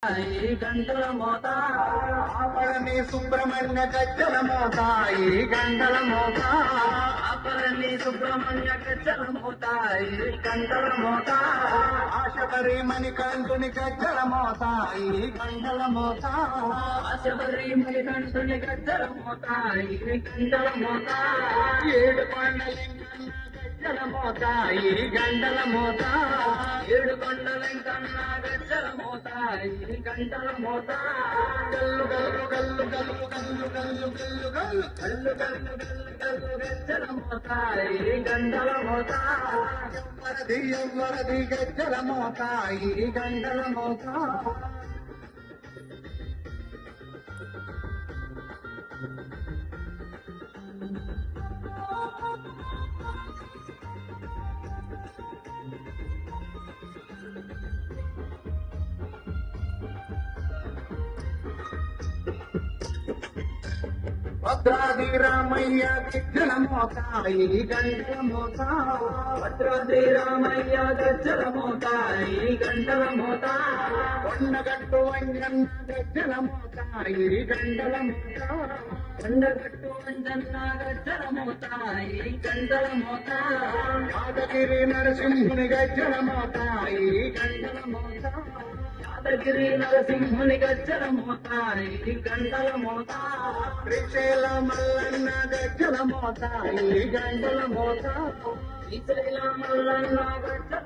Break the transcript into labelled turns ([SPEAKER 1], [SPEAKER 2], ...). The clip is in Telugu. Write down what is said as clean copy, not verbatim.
[SPEAKER 1] ఈ గంటల మోత ఆపరణి సుబ్రహ్మణ్య గజ్జల మోత ఈ గంటల మోత ఆపరణి సుబ్రహ్మణ్య గజ్జల మోత ఈ గంటల మోత ఆశబరి మణికంఠుని గజ్జల మోత ఈ గంటల మోత ఆశబరి మణికంఠుని గజ్జల మోత ఈ గంటల మోత ఏడు కొండలింగన్న గజ్జల మోత ఈ గంటల మోత ఏడు కొండలింగన్న గజ్జల మోత ఈ గంటల మోత గల్లు గల్లు గల్లు గల్లు గల్లు గల్లు గల్లు గల్లు గల్లు గల్లు గల్లు గల్లు గజ్జల మోత ఈ గంటల మోత ఎవ్వరది గజ్జల మోత ఈ గంటల మోత భద్రాద్రి రామయ్య గజ్జల మోత ఈ గంటల మోత భద్రాద్రి రామయ్య గజ్జల మోత ఈ గంటల మోత కొండగట్టు వంజన్న గజ్జల మోత ఈ గంటల మోత కొండగట్టు వంజన్న గజ్జల మోత ఈ గంటల మోత యాదగిరి నరసింహుని గజ్జల మోత ఈ గంటల మోత యాదగిరి నరసింహుని గజ్జల మోత ఈ గంటల మోత శ్రీశైల మల్లన్న గజ్జల మోత ఈ గంటల మోత శ్రీశైల మల్లన్న గజ్జల